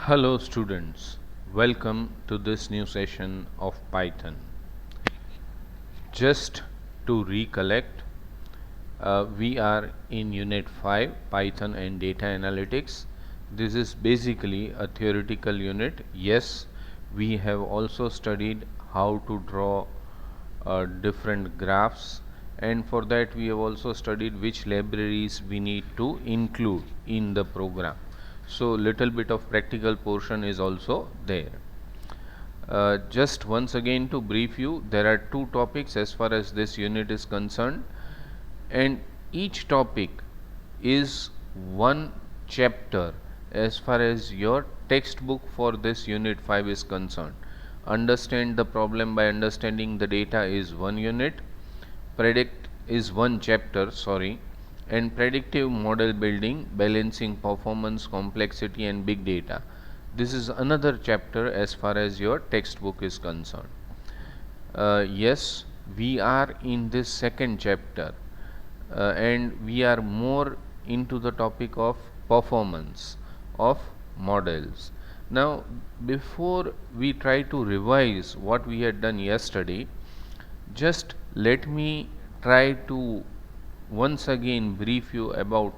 Hello students, welcome to this new session of Python. Just to recollect, we are in Unit 5 Python and Data Analytics. This is basically a theoretical unit. Yes, we have also studied how to draw different graphs, and for that we have also studied which libraries we need to include in the program. So little bit of practical portion is also there. Just once again to brief you, there are two topics as far as this unit is concerned, and each topic is one chapter as far as your textbook for this unit 5 is concerned. Understand the problem by understanding the data is one unit, predict is one chapter, sorry, and predictive model building, balancing performance, complexity and big data. This is another chapter as far as your textbook is concerned. Yes, we are in this second chapter, and we are more into the topic of performance of models. Now, before we try to revise what we had done yesterday, just let me try to once again brief you about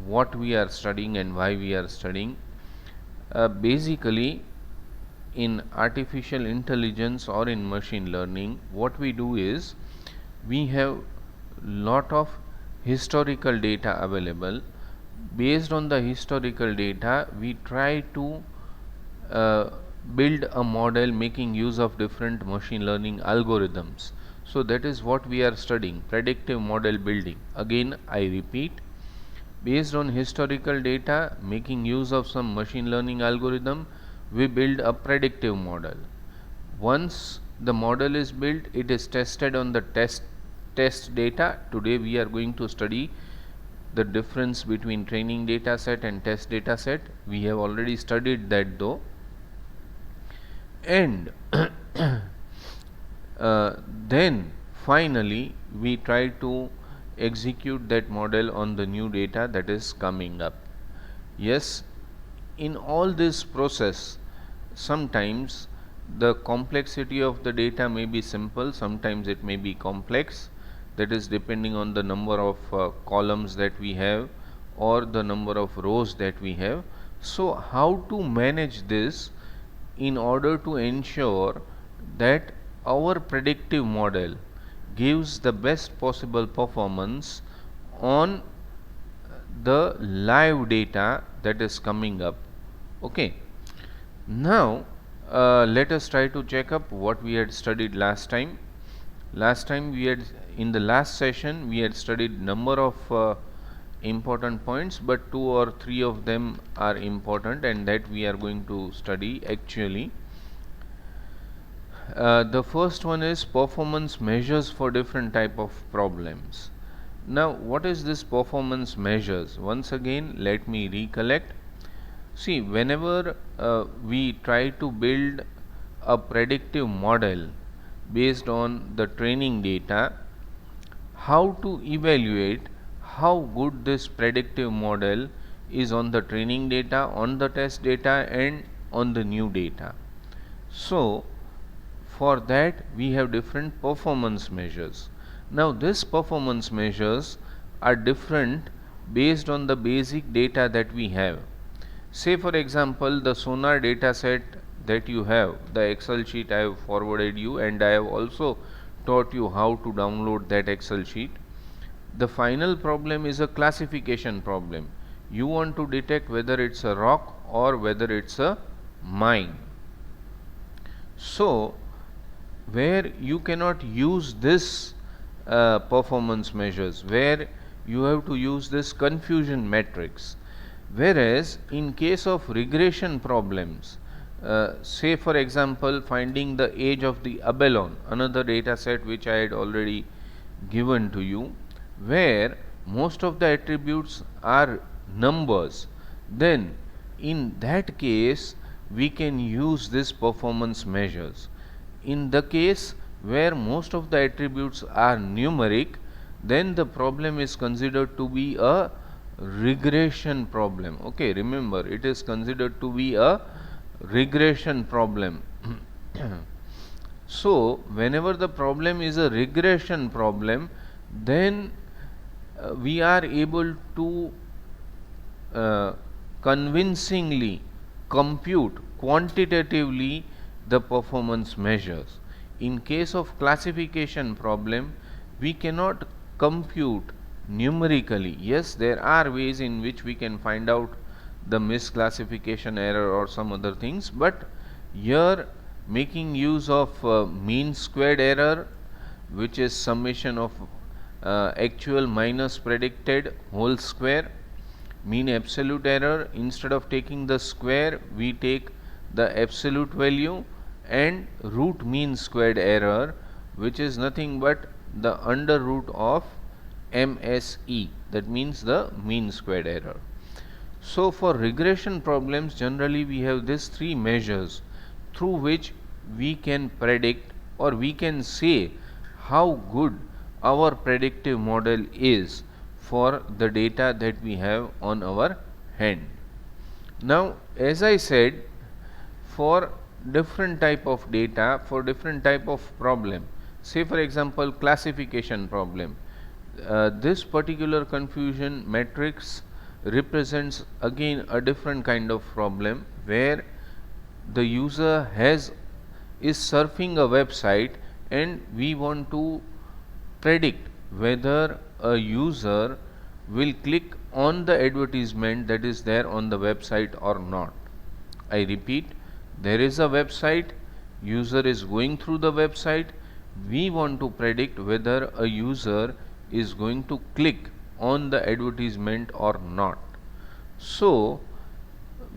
what we are studying and why we are studying. Basically, in artificial intelligence or in machine learning, what we do is we have lot of historical data available. Based on the historical data, we try to uh, build a model making use of different machine learning algorithms. So that is what we are studying, predictive model building. Again I repeat, based on historical data making use of some machine learning algorithm, we build a predictive model. Once the model is built, it is tested on the test data. Today we are going to study the difference between training data set and test data set. We have already studied that though. And then finally we try to execute that model on the new data that is coming up. Yes, in all this process, sometimes the complexity of the data may be simple, sometimes it may be complex. That is depending on the number of columns that we have or the number of rows that we have. So how to manage this in order to ensure that our predictive model gives the best possible performance on the live data that is coming up. Okay, now let us try to check up what we had studied last time. Last time we had, in the last session we had studied number of important points, but 2 or 3 of them are important and that we are going to study actually. The first one is performance measures for different type of problems. Now what is this performance measures? Once again let me recollect. See, whenever we try to build a predictive model based on the training data, how to evaluate how good this predictive model is on the training data, on the test data and on the new data. So for that we have different performance measures. Now these performance measures are different based on the basic data that we have. Say for example the sonar data set that you have, the Excel sheet I have forwarded you, and I have also taught you how to download that Excel sheet. The final problem is a classification problem. You want to detect whether it's a rock or whether it's a mine. So where you cannot use this performance measures, where you have to use this confusion matrix. Whereas in case of regression problems, say for example finding the age of the abalone, another data set which I had already given to you, where most of the attributes are numbers, then in that case we can use this performance measures. In the case where most of the attributes are numeric, then the problem is considered to be a regression problem. Okay, remember it is considered to be a regression problem. So whenever the problem is a regression problem, then we are able to convincingly compute quantitatively the performance measures. In case of classification problem, we cannot compute numerically. Yes, there are ways in which we can find out the misclassification error or some other things, but here making use of mean squared error, which is summation of actual minus predicted whole square. Mean absolute error, instead of taking the square we take the absolute value, and root mean squared error, which is nothing but the under root of MSE, that means the mean squared error. So for regression problems, generally we have these three measures through which we can predict, or we can say how good our predictive model is for the data that we have on our hand. Now, as I said, for different type of data, for different type of problem, say for example classification problem, this particular confusion matrix represents again a different kind of problem, where the user is surfing a website and we want to predict whether a user will click on the advertisement that is there on the website or not. I repeat, there is a website, user is going through the website, we want to predict whether a user is going to click on the advertisement or not. So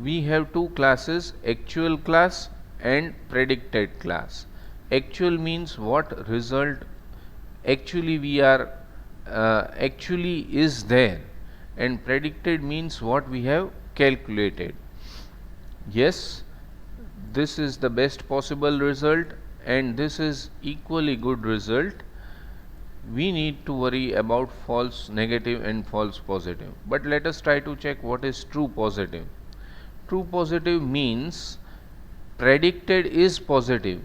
we have two classes, actual class and predicted class. Actual means what result actually we are actually is there, and predicted means what we have calculated. Yes, this is the best possible result and this is equally good result. We need to worry about false negative and false positive, but let us try to check what is true positive. True positive means predicted is positive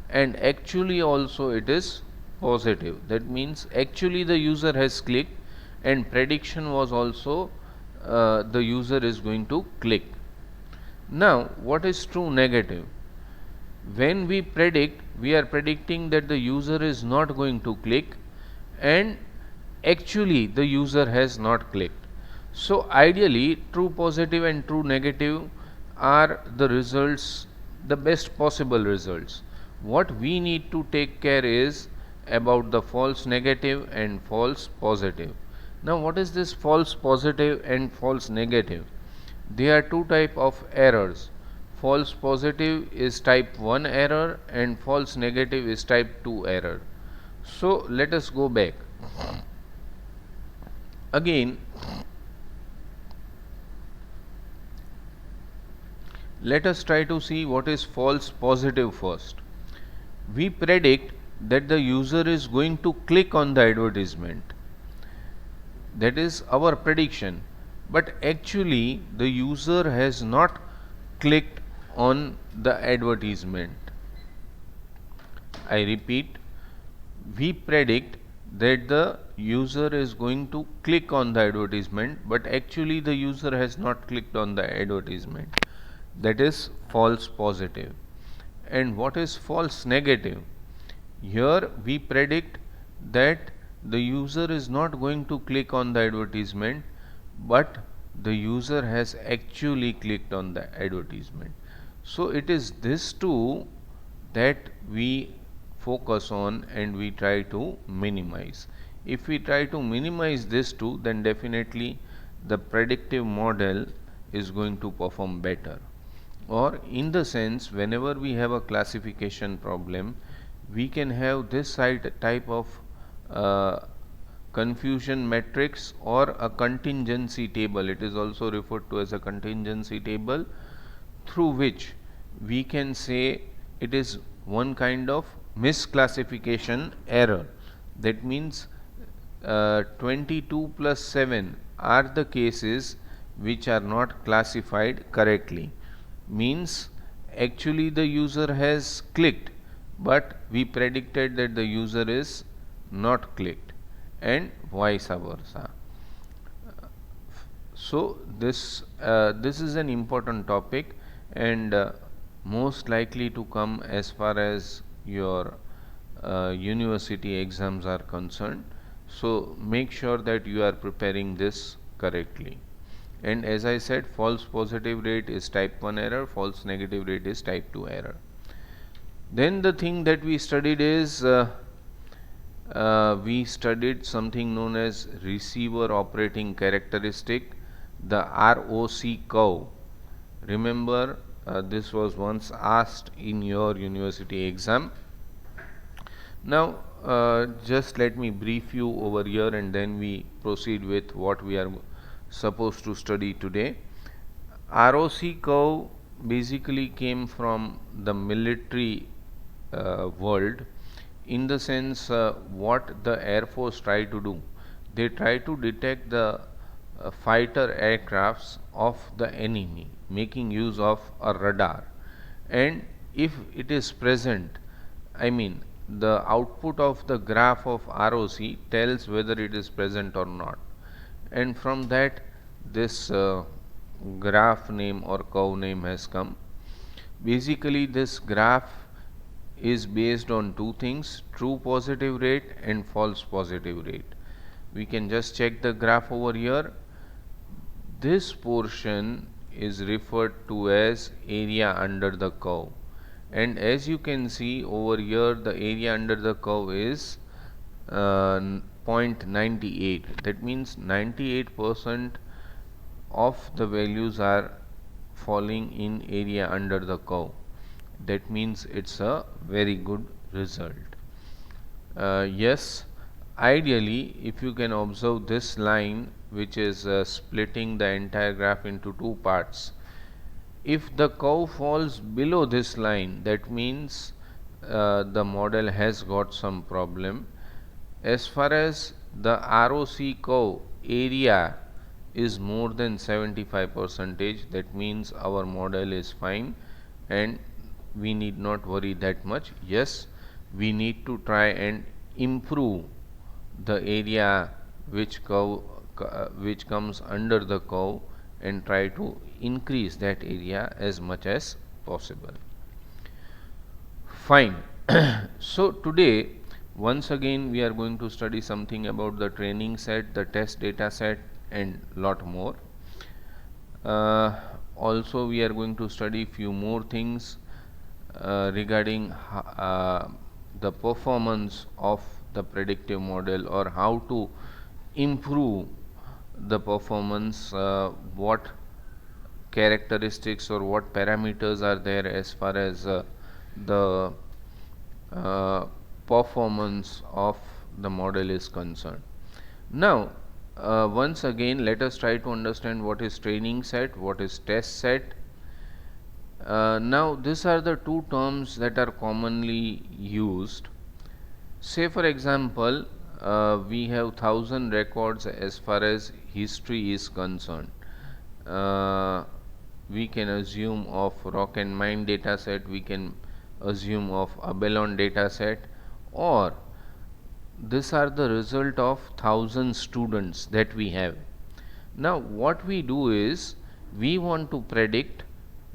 and actually also it is positive. That means actually the user has clicked and prediction was also the user is going to click. Now what is true negative? When we predict, we are predicting that the user is not going to click and actually the user has not clicked. So ideally true positive and true negative are the results, the best possible results. What we need to take care is about the false negative and false positive. Now what is this false positive and false negative? There are two type of errors. False positive is type 1 error and false negative is type 2 error. So let us go back. Again, let us try to see what is false positive first. We predict that the user is going to click on the advertisement. That is our prediction. But actually the user has not clicked on the advertisement. I repeat, we predict that the user is going to click on the advertisement, but actually the user has not clicked on the advertisement. That is false positive. And what is false negative? Here we predict that the user is not going to click on the advertisement, but the user has actually clicked on the advertisement. So it is this two that we focus on and we try to minimize. If we try to minimize this two, then definitely the predictive model is going to perform better. Or in the sense, whenever we have a classification problem, we can have this type of confusion matrix or a contingency table. It is also referred to as a contingency table, through which we can say it is one kind of misclassification error. That means 22 plus 7 are the cases which are not classified correctly. Means actually the user has clicked, but we predicted that the user is not clicked, and vice versa. So this is an important topic, and most likely to come as far as your university exams are concerned. So make sure that you are preparing this correctly. And as I said, false positive rate is type 1 error, false negative rate is type 2 error. Then the thing that we studied is we studied something known as receiver operating characteristic, the ROC curve. Remember, this was once asked in your university exam. Now, just let me brief you over here, and then we proceed with what we are supposed to study today. ROC curve basically came from the military world, in the sense what the Air Force try to do. They try to detect the fighter aircrafts of the enemy, making use of a radar. And if it is present, I mean, the output of the graph of ROC tells whether it is present or not. And from that, this graph name or curve name has come. Basically, this graph is based on two things: true positive rate and false positive rate. We can just check the graph over here. This portion is referred to as area under the curve, and as you can see over here, the area under the curve is 0.98. That means 98% of the values are falling in area under the curve. That means it's a very good result. Yes, ideally, if you can observe this line, which is splitting the entire graph into two parts, if the curve falls below this line, that means the model has got some problem. As far as the ROC curve area is more than 75 percentage, that means our model is fine and we need not worry that much. Yes, we need to try and improve the area which comes under the curve, and try to increase that area as much as possible. Fine. So today, once again, we are going to study something about the training set, the test data set, and lot more. Also, we are going to study few more things regarding the performance of the predictive model, or how to improve the performance, what characteristics or what parameters are there as far as the performance of the model is concerned. Now, once again, let us try to understand what is training set, what is test set. Now, these are the two terms that are commonly used. Say for example, we have 1000 records as far as history is concerned. We can assume of rock and mine data set, we can assume of Abelon data set, or these are the result of 1000 students that we have. Now, what we do is we want to predict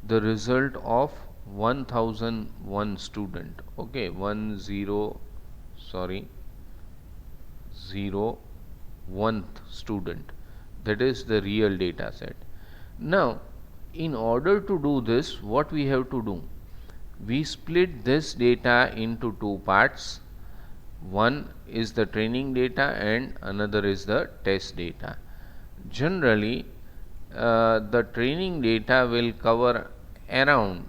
the result of 1001 student. Okay, 01th student, that is the real data set. Now, in order to do this, what we have to do? We split this data into two parts. One is the training data and another is the test data. Generally, the training data will cover around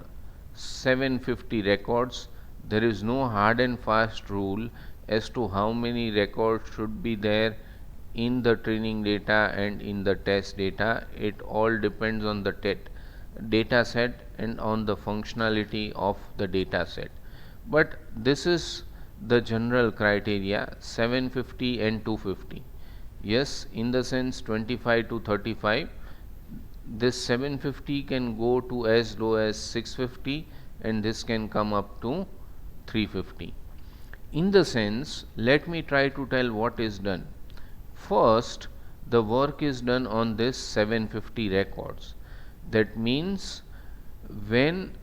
750 records. There is no hard and fast rule as to how many records should be there in the training data and in the test data. It all depends on the data set and on the functionality of the data set. But this is the general criteria 750 and 250. Yes, in the sense 25 to 35, this 750 can go to as low as 650 and this can come up to 350. In the sense, let me try to tell what is done. First, the work is done on this 750 records. That means when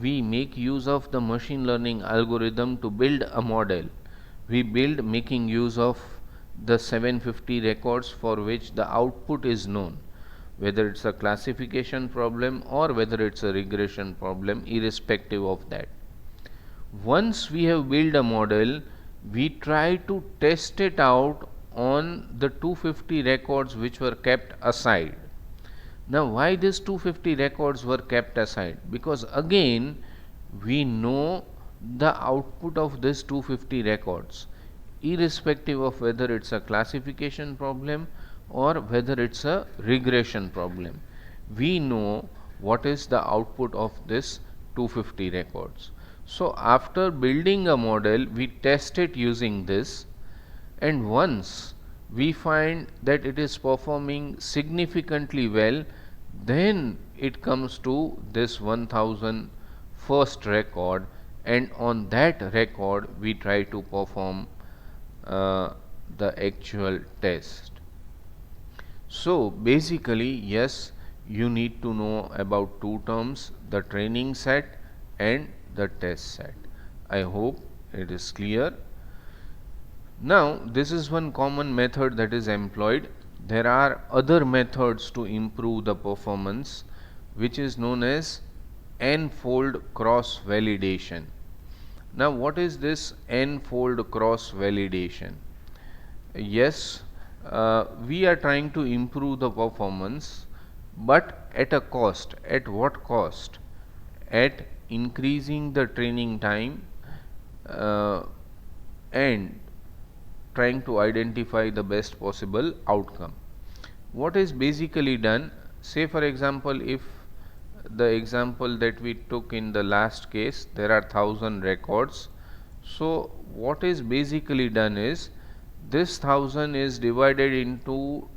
we make use of the machine learning algorithm to build a model, we build making use of the 750 records for which the output is known, whether it's a classification problem or whether it's a regression problem, irrespective of that. Once we have built a model, we try to test it out on the 250 records which were kept aside. Now, why these 250 records were kept aside? Because again, we know the output of this 250 records, irrespective of whether it's a classification problem or whether it's a regression problem. We know what is the output of this 250 records. So, after building a model, we test it using this, and once we find that it is performing significantly well, then it comes to this 1000 first record, and on that record we try to perform the actual test. So basically, yes, you need to know about two terms, the training set and the test set. I hope it is clear. Now, this is one common method that is employed. There are other methods to improve the performance, which is known as n-fold cross validation. Now, what is this n-fold cross validation? Yes, we are trying to improve the performance, but at a cost. At what cost? At increasing the training time and trying to identify the best possible outcome. What is basically done? Say for example, if the example that we took in the last case, there are 1000 records. So what is basically done is, this 1000 is divided into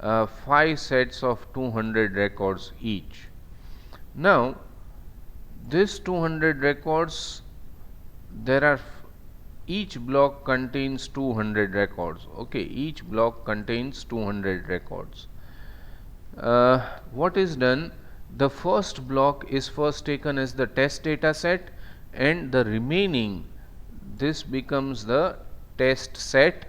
5 sets of 200 records each. Now this 200 records, there are each block contains 200 records. Okay, each block contains 200 records. What is done? The first block is first taken as the test data set, and the remaining, this becomes the test set,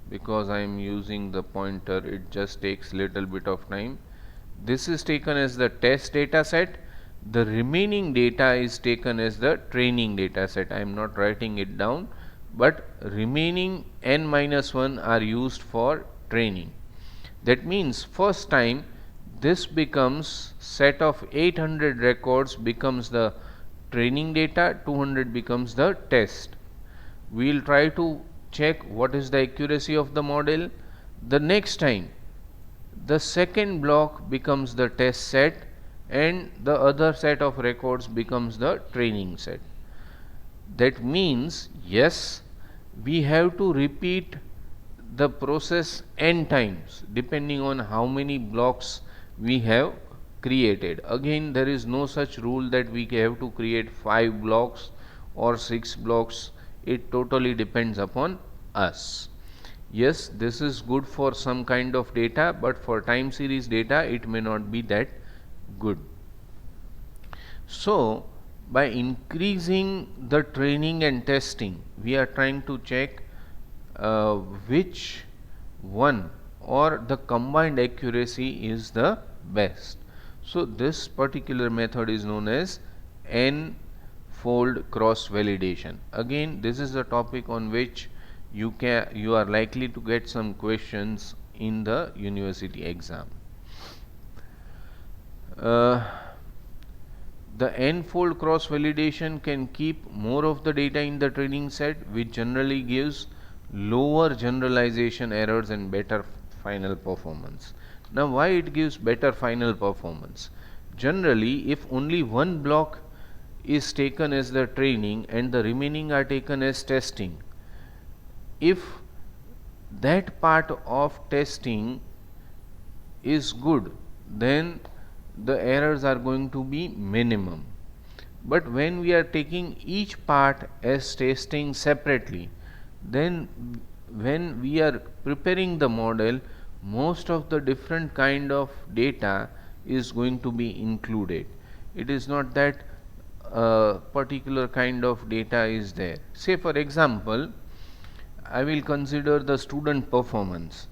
because I am using the pointer, it just takes little bit of time. This is taken as the test data set. The remaining data is taken as the training data set. I am not writing it down, but remaining n minus 1 are used for training. That means first time this becomes set of 800 records becomes the training data, 200 becomes the test. We will try to check what is the accuracy of the model. The next time the second block becomes the test set and the other set of records becomes the training set. That means, yes, we have to repeat the process n times depending on how many blocks we have created. Again, there is no such rule that we have to create 5 blocks or 6 blocks. It totally depends upon us. Yes, this is good for some kind of data, but for time series data it may not be that good. So by increasing the training and testing, we are trying to check which one or the combined accuracy is the best. So this particular method is known as n-fold cross validation. Again, this is a topic on which you are likely to get some questions in the university exam. The n-fold cross validation can keep more of the data in the training set, which generally gives lower generalization errors and better final performance. Now, why it gives better final performance? Generally, if only one block is taken as the training and the remaining are taken as testing, if that part of testing is good, then the errors are going to be minimum. But when we are taking each part as testing separately, then when we are preparing the model, most of the different kind of data is going to be included. It is not that a particular kind of data is there. Say for example, I will consider the student performance.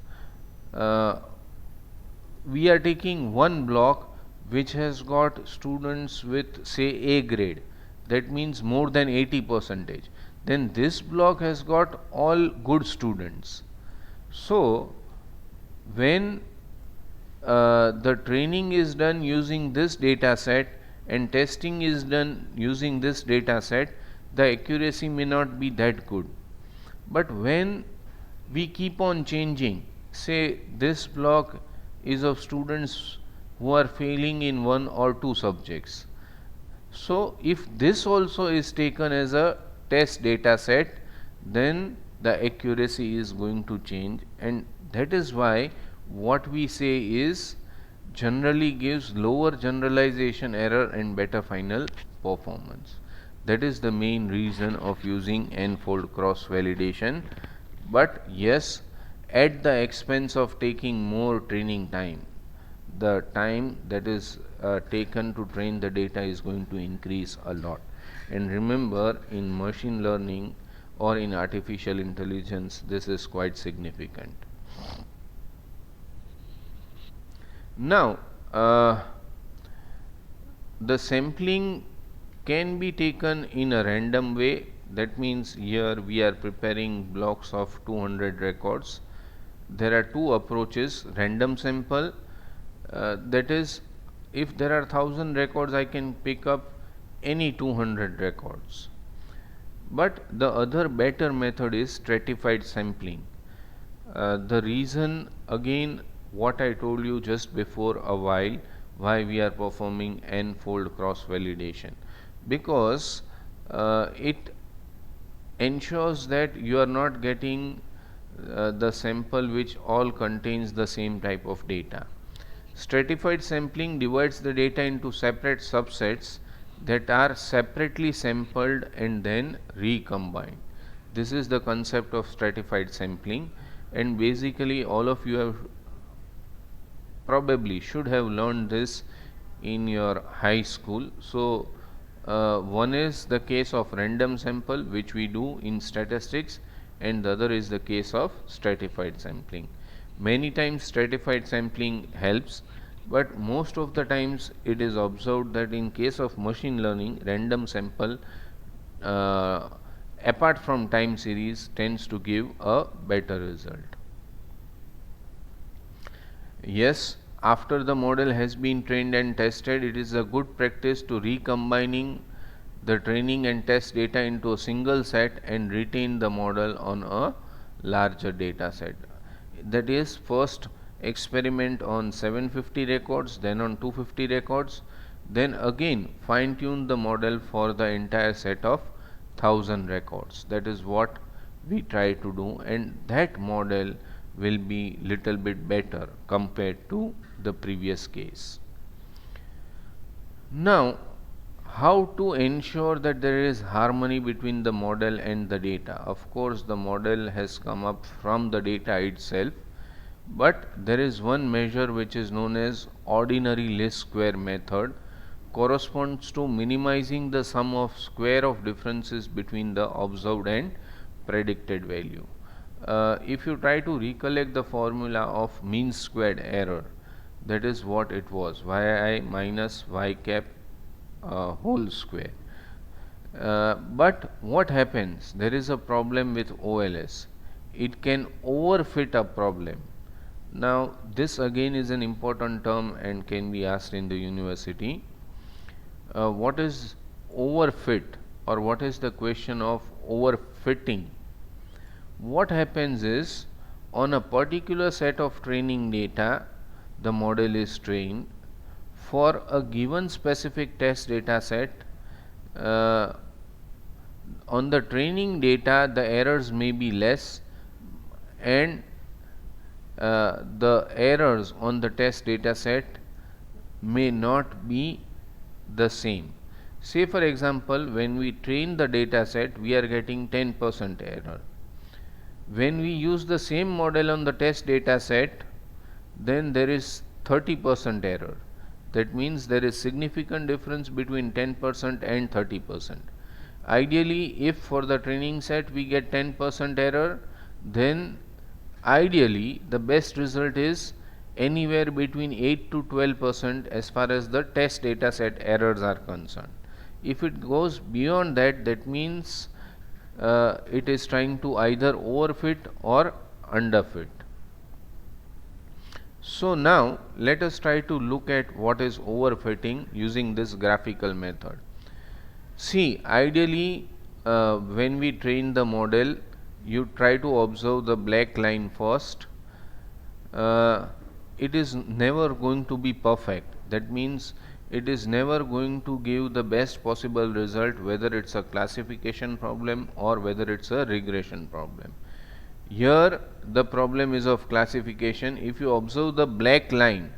We are taking one block which has got students with say A grade, that means more than 80 percentage, then this block has got all good students. So when the training is done using this data set and testing is done using this data set, the accuracy may not be that good. But when we keep on changing, say this block is of students who are failing in one or two subjects. So if this also is taken as a test data set, then the accuracy is going to change, and that is why what we say is generally gives lower generalization error and better final performance. That is the main reason of using n-fold cross validation. But yes, at the expense of taking more training time, the time that is taken to train the data is going to increase a lot. And remember, in machine learning or in artificial intelligence, this is quite significant. Now, the sampling can be taken in a random way. That means here we are preparing blocks of 200 records. There are two approaches: random sample, that is, if there are 1000 records, I can pick up any 200 records. But the other better method is stratified sampling. The reason, again, what I told you just before a while, why we are performing n-fold cross validation, because it ensures that you are not getting the sample which all contains the same type of data. Stratified sampling divides the data into separate subsets that are separately sampled and then recombined. This is the concept of stratified sampling, and basically all of you have probably should have learned this in your high school. So one is the case of random sample, which we do in statistics, and the other is the case of stratified sampling. Many times stratified sampling helps, but most of the times it is observed that in case of machine learning, random sample apart from time series tends to give a better result. Yes, after the model has been trained and tested, it is a good practice to recombining the training and test data into a single set and retain the model on a larger data set. That is, first experiment on 750 records, then on 250 records, then again fine tune the model for the entire set of 1000 records. That is what we try to do, and that model will be little bit better compared to the previous case. Now, how to ensure that there is harmony between the model and the data? Of course, the model has come up from the data itself, but there is one measure which is known as ordinary least square method, corresponds to minimizing the sum of square of differences between the observed and predicted value. If you try to recollect the formula of mean squared error, that is what it was, yi minus y cap whole square. But what happens? There is a problem with OLS. It can overfit a problem. Now, this again is an important term and can be asked in the university. What is overfit, or what is the question of overfitting? What happens is, on a particular set of training data, the model is trained, for a given specific test data set, uh, on the training data the errors may be less, and the errors on the test data set may not be the same. Say for example, when we train the data set, we are getting 10% error. When we use the same model on the test data set, then there is 30% error. That means there is significant difference between 10% and 30%. Ideally, if for the training set we get 10% error, then ideally the best result is anywhere between 8 to 12% as far as the test data set errors are concerned. If it goes beyond that, that means it is trying to either overfit or underfit. So now let us try to look at what is overfitting using this graphical method. See, ideally when we train the model, you try to observe the black line first. It is never going to be perfect. That means it is never going to give the best possible result, whether it's a classification problem or whether it's a regression problem. Here the problem is of classification. If you observe the black line,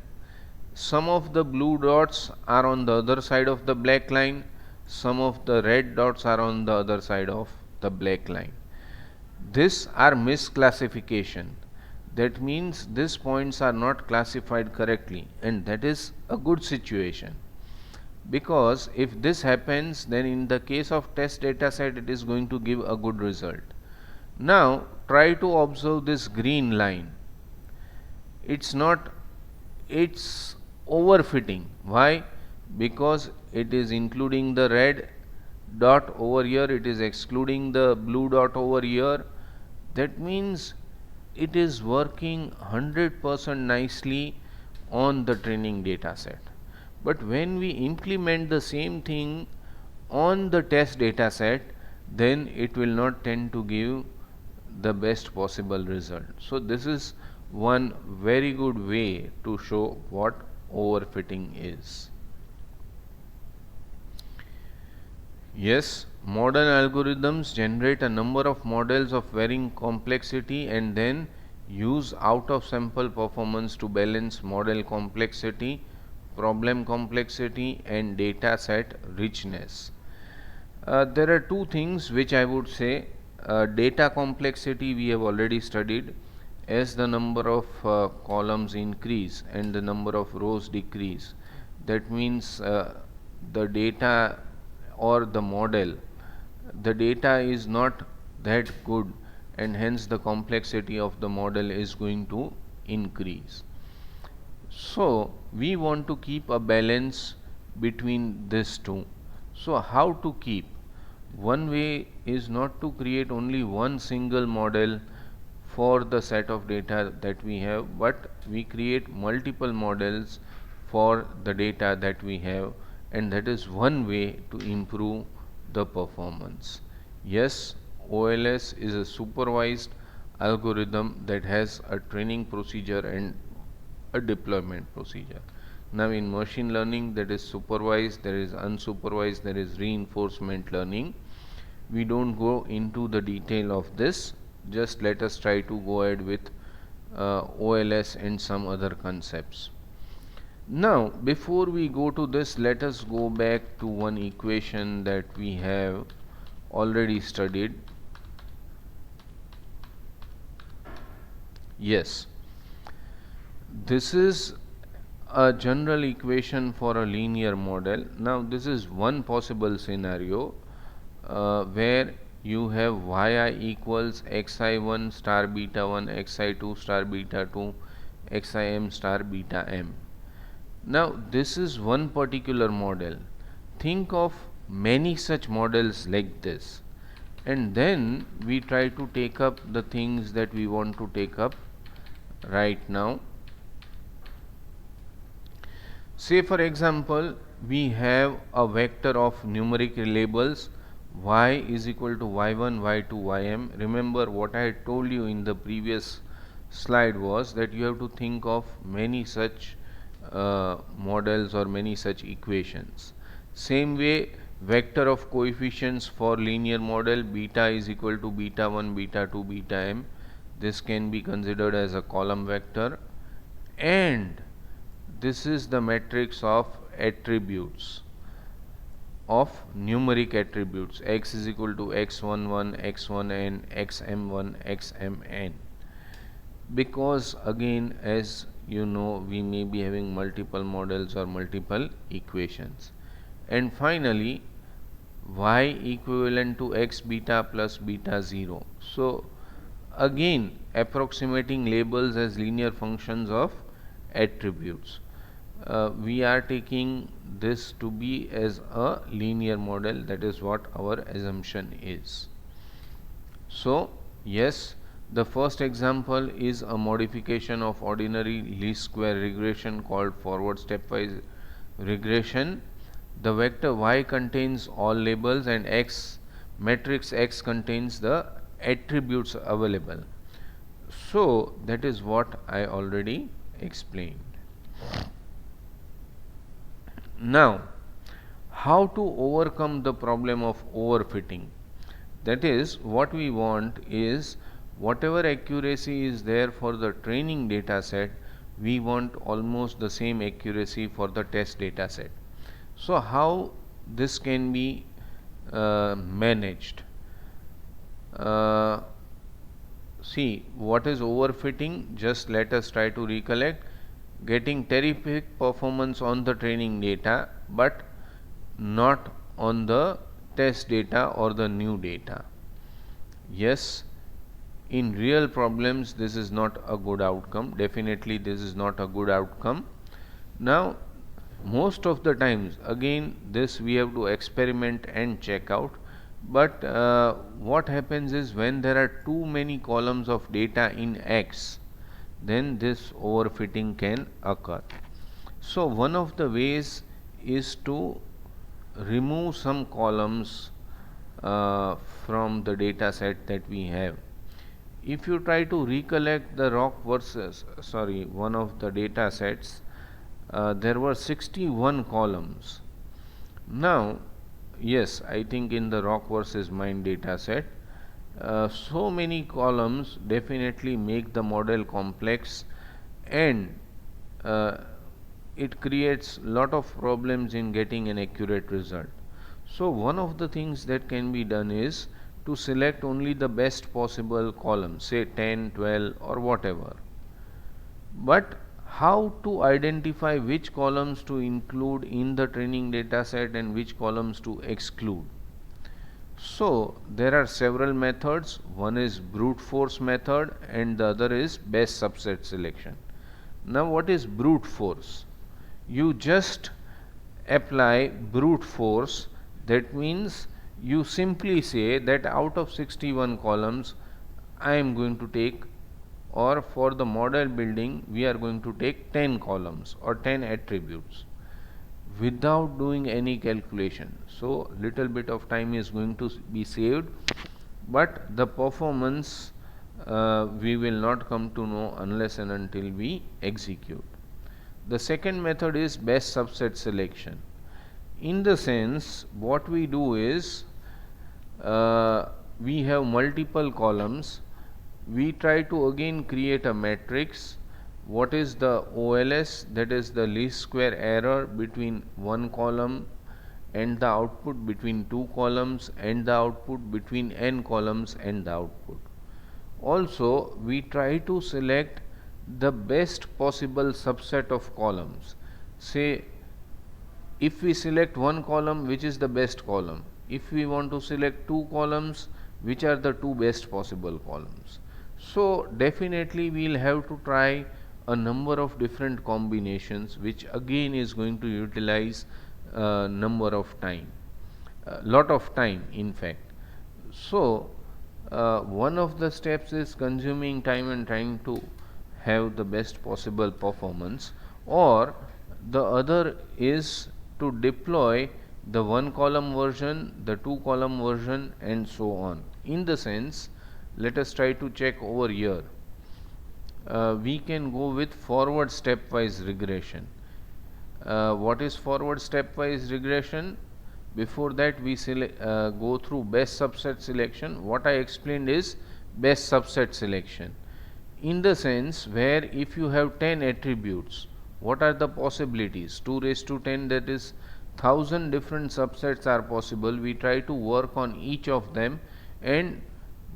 some of the blue dots are on the other side of the black line, some of the red dots are on the other side of the black line. These are misclassification. That means these points are not classified correctly, and that is a good situation, because if this happens, then in the case of test data set it is going to give a good result. Now try to observe this green line. It's overfitting. Why? Because it is including the red dot over here, it is excluding the blue dot over here. That means it is working 100% nicely on the training data set. But when we implement the same thing on the test data set, then it will not tend to give the best possible result. So this is one very good way to show what overfitting is. Yes, modern algorithms generate a number of models of varying complexity and then use out of sample performance to balance model complexity, problem complexity and data set richness. There are two things which I would say. Data complexity we have already studied. As the number of columns increase and the number of rows decrease, that means the data or the model, the data is not that good, and hence the complexity of the model is going to increase. So we want to keep a balance between these two. So how to keep? One way is not to create only one single model for the set of data that we have, but we create multiple models for the data that we have, and that is one way to improve the performance. Yes, OLS is a supervised algorithm that has a training procedure and a deployment procedure. Now in machine learning, that is supervised, there is unsupervised, there is reinforcement learning. We don't go into the detail of this, just let us try to go ahead with OLS and some other concepts. Now before we go to this, let us go back to one equation that we have already studied. Yes, this is a general equation for a linear model. Now this is one possible scenario where you have yi equals xi1 star beta 1, xi2 star beta 2, xim star beta m. Now this is one particular model. Think of many such models like this, and then we try to take up the things that we want to take up right now. Say for example, we have a vector of numeric labels y is equal to y1, y2, ym. Remember what I had told you in the previous slide was that you have to think of many such models or many such equations. Same way, vector of coefficients for linear model beta is equal to beta 1, beta 2, beta m. This can be considered as a column vector, and this is the matrix of attributes, of numeric attributes. X is equal to x11, x1n, xm1, xmn. Because again, as you know, we may be having multiple models or multiple equations. And finally, y equivalent to x beta plus beta 0. So again, approximating labels as linear functions of attributes. We are taking this to be as a linear model. That is what our assumption is. So yes, the first example is a modification of ordinary least square regression called forward stepwise regression. The vector y contains all labels and x matrix X contains the attributes available. So that is what I already explained. Now, how to overcome the problem of overfitting? That is, what we want is whatever accuracy is there for the training data set, we want almost the same accuracy for the test data set. So how this can be managed? See, what is overfitting? Just let us try to recollect. Getting terrific performance on the training data, but not on the test data or the new data. Yes, in real problems this is not a good outcome. Definitely this is not a good outcome. Now most of the times, again, this we have to experiment and check out. But what happens is, when there are too many columns of data in X, then this overfitting can occur. So one of the ways is to remove some columns from the data set that we have. If you try to recollect the one of the data sets, there were 61 columns. Now, yes, I think in the rock versus mine data set, so many columns definitely make the model complex, and it creates lot of problems in getting an accurate result. So one of the things that can be done is to select only the best possible columns, say 10, 12 or whatever. But how to identify which columns to include in the training data set and which columns to exclude? So there are several methods. One is brute force method and the other is best subset selection. Now what is brute force? You just apply brute force. That means you simply say that out of 61 columns I am going to take, or for the model building we are going to take 10 columns or 10 attributes without doing any calculation. So little bit of time is going to be saved, but the performance we will not come to know unless and until we execute. The second method is best subset selection. In the sense, what we do is we have multiple columns. We try to again create a matrix. What is the OLS? That is the least square error between one column and the output, between two columns and the output, between n columns and the output. Also, we try to select the best possible subset of columns. Say, if we select one column, which is the best column? If we want to select two columns, which are the two best possible columns? So definitely we will have to try a number of different combinations, which again is going to utilize number of time, lot of time in fact. So one of the steps is consuming time and trying to have the best possible performance, or the other is to deploy the one column version, the two column version and so on. In the sense, let us try to check over here. we can go with forward stepwise regression. What is forward stepwise regression? Before that, we go through best subset selection. What I explained is best subset selection, in the sense where if you have 10 attributes, what are the possibilities? 2 raised to 10, that is 1000 different subsets are possible. We try to work on each of them, and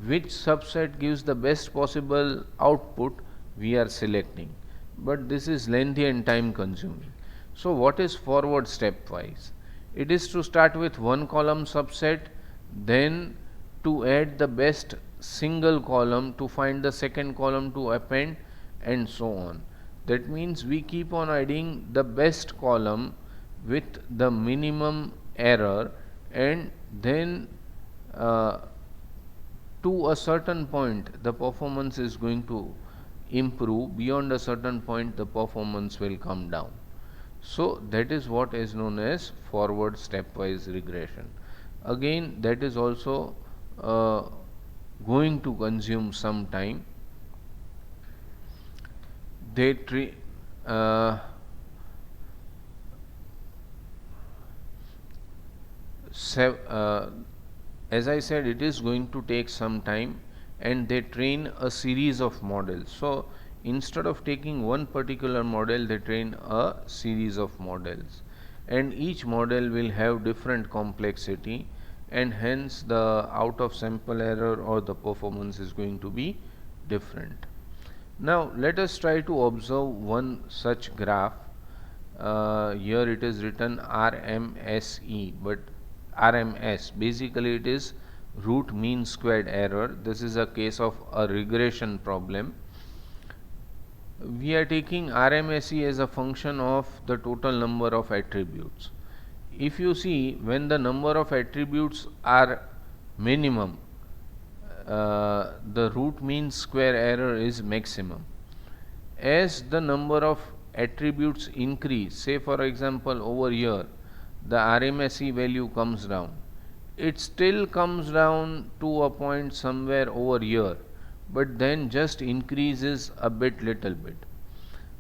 which subset gives the best possible output we are selecting. But this is lengthy and time consuming. So what is forward stepwise? It is to start with one column subset, then to add the best single column, to find the second column to append, and so on. That means we keep on adding the best column with the minimum error, and then to a certain point the performance is going to improve. Beyond a certain point the performance will come down. So that is what is known as forward stepwise regression. Again, that is also going to consume some time. They uh, as I said, it is going to take some time, and they train a series of models. So instead of taking one particular model, they train a series of models, and each model will have different complexity, and hence the out of sample error or the performance is going to be different. Now let us try to observe one such graph. Here it is written RMSE, but RMS basically it is root mean squared error. This is a case of a regression problem. We are taking RMSE as a function of the total number of attributes. If you see, when the number of attributes are minimum, the root mean square error is maximum. As the number of attributes increase, say for example over here the RMSE value comes down, it still comes down to a point somewhere over here, but then just increases a little bit.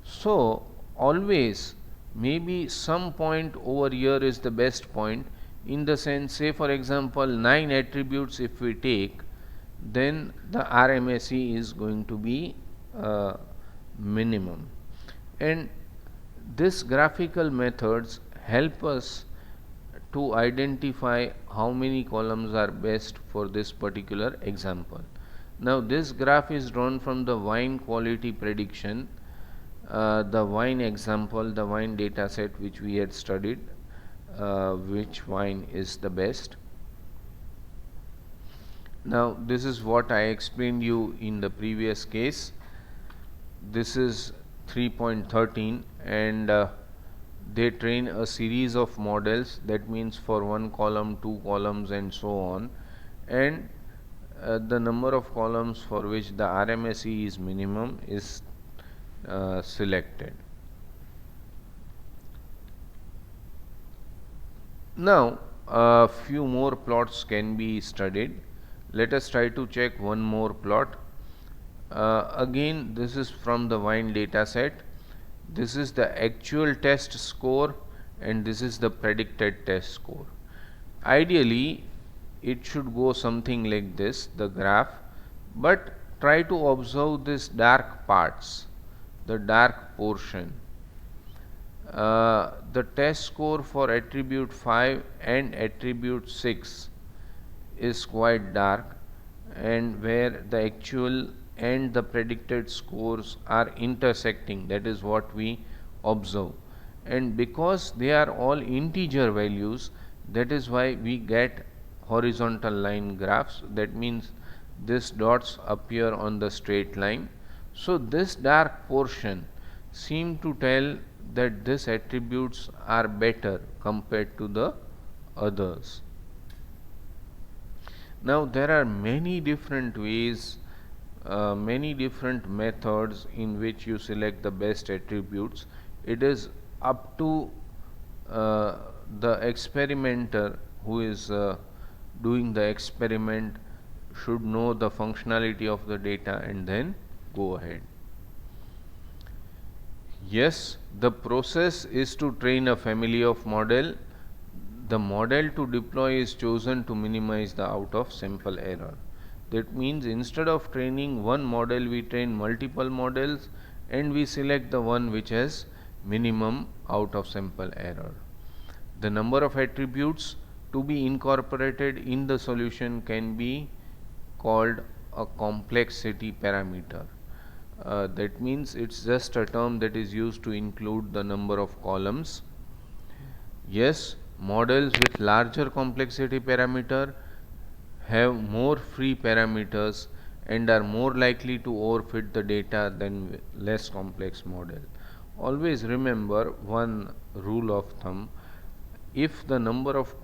So always maybe some point over here is the best point, in the sense, say for example 9 attributes if we take, then the RMSE is going to be minimum. And this graphical methods help us to identify how many columns are best for this particular example. Now this graph is drawn from the wine quality prediction, the wine example, the wine data set which we had studied, which wine is the best. Now this is what I explained you in the previous case. This is 3.13, and they train a series of models. That means for one column, two columns, and so on, and the number of columns for which the RMSE is minimum is selected. Now a few more plots can be studied. Let us try to check one more plot. Again, this is from the wine data set. This is the actual test score, and this is the predicted test score. Ideally it should go something like this, the graph, but try to observe these dark parts, the dark portion. The test score for attribute 5 and attribute 6 is quite dark, and where the actual and the predicted scores are intersecting, that is what we observe. And because they are all integer values, that is why we get horizontal line graphs. That means these dots appear on the straight line. So this dark portion seem to tell that these attributes are better compared to the others. Now there are many different ways, many different methods in which you select the best attributes. It is up to the experimenter who is doing the experiment should know the functionality of the data and then go ahead. Yes, the process is to train a family of model. The model to deploy is chosen to minimize the out of sample error. That means instead of training one model, we train multiple models and we select the one which has minimum out of sample error. The number of attributes to be incorporated in the solution can be called a complexity parameter. That means it's just a term that is used to include the number of columns. Yes, models with larger complexity parameter have more free parameters and are more likely to overfit the data than less complex model. Always remember one rule of thumb: if the number of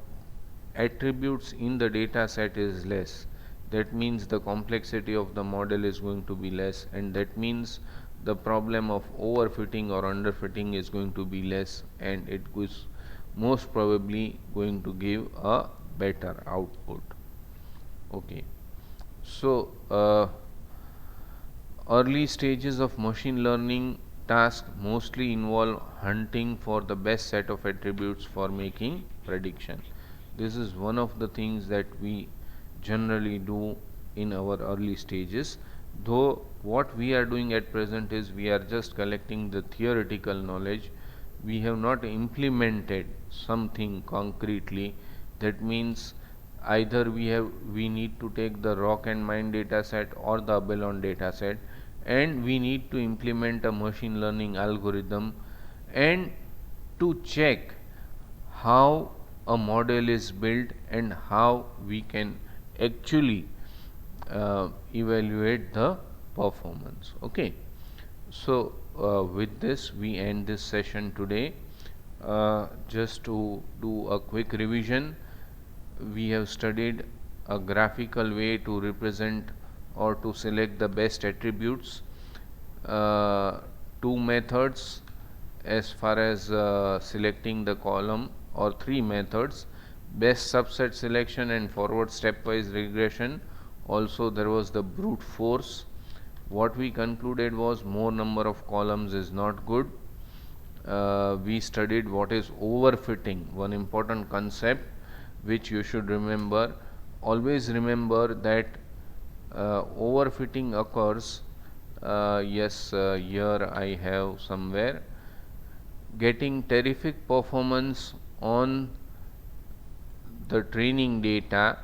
attributes in the data set is less, that means the complexity of the model is going to be less, and that means the problem of overfitting or underfitting is going to be less, and it is most probably going to give a better output. Okay, so early stages of machine learning tasks mostly involve hunting for the best set of attributes for making prediction. This is one of the things that we generally do in our early stages. Though what we are doing at present is we are just collecting the theoretical knowledge. We have not implemented something concretely. That means either we need to take the rock and mine data set or the Abelon data set, and we need to implement a machine learning algorithm and to check how a model is built and how we can actually evaluate the performance. Okay, so with this we end this session today. Just to do a quick revision, we have studied a graphical way to represent or to select the best attributes, two methods as far as selecting the column, or three methods: best subset selection and forward stepwise regression. Also there was the brute force. What we concluded was more number of columns is not good. We studied what is overfitting, one important concept which you should remember. Always remember that overfitting occurs. Yes, here I have somewhere: getting terrific performance on the training data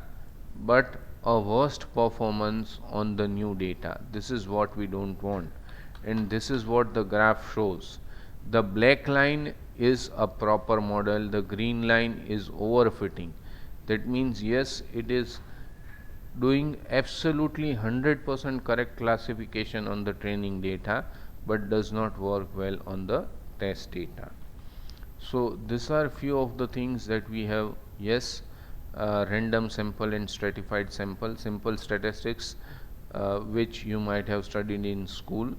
but a worst performance on the new data. This is what we don't want, and this is what the graph shows. The black line is a proper model, the green line is overfitting. That means yes, it is doing absolutely 100% correct classification on the training data but does not work well on the test data. So these are few of the things that we have. Yes, random sample and stratified sample, simple statistics, which you might have studied in school.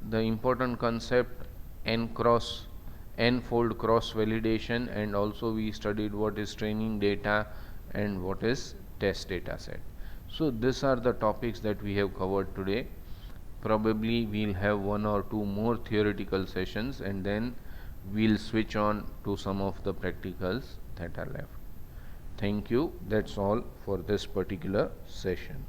The important concept: n-fold cross validation, and also we studied what is training data and what is test data set. So these are the topics that we have covered today. Probably we'll have one or two more theoretical sessions, and then we'll switch on to some of the practicals that are left. Thank you. That's all for this particular session.